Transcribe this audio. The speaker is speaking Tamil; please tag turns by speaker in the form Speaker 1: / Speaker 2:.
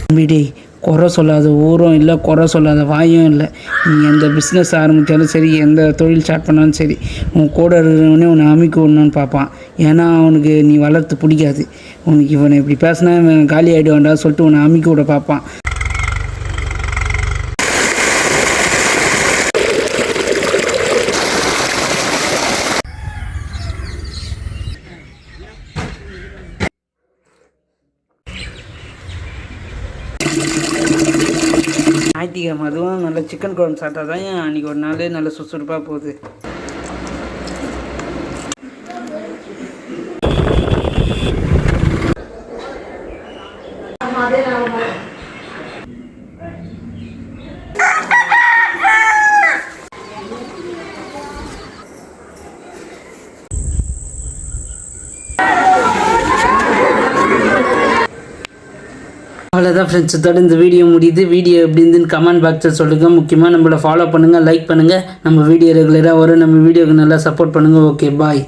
Speaker 1: தம்பிடே, குறை சொல்லாத ஊரும் இல்லை, குறை சொல்லாத வாயும் இல்லை. நீ எந்த பிஸ்னஸ் ஆரம்பித்தாலும் சரி, எந்த தொழில் ஸ்டார்ட் பண்ணாலும் சரி, உன் கூட இருக்கிறவனே உன்னை அமைக்க விடணுன்னு பார்ப்பான். ஏன்னா அவனுக்கு நீ வளர்த்து பிடிக்காது. உனக்கு இவனை இப்படி பேசினா இவன் காலி ஆகிடுவான்டா சொல்லிட்டு உன்னை அமைக்க விட பார்ப்பான். ஞாயிற்றுக்கிழமை அதுவும் நல்ல சிக்கன் குழம்பு சாப்பிட்டா தான் அன்றைக்கி ஒரு நாள் நல்ல சுறுசுறுப்பாக போகுது. அவ்வளோதான் ஃப்ரெண்ட்ஸ், இதோட இந்த வீடியோ முடியுது. வீடியோ எப்படி இருந்துன்னு கமெண்ட் பாக்ஸில் சொல்லுங்கள். முக்கியமாக நம்மளை ஃபாலோ பண்ணுங்கள், லைக் பண்ணுங்கள். நம்ம வீடியோ ரெகுலராக வரும். நம்ம வீடியோக்கு நல்லா சப்போர்ட் பண்ணுங்கள். ஓகே, பாய்.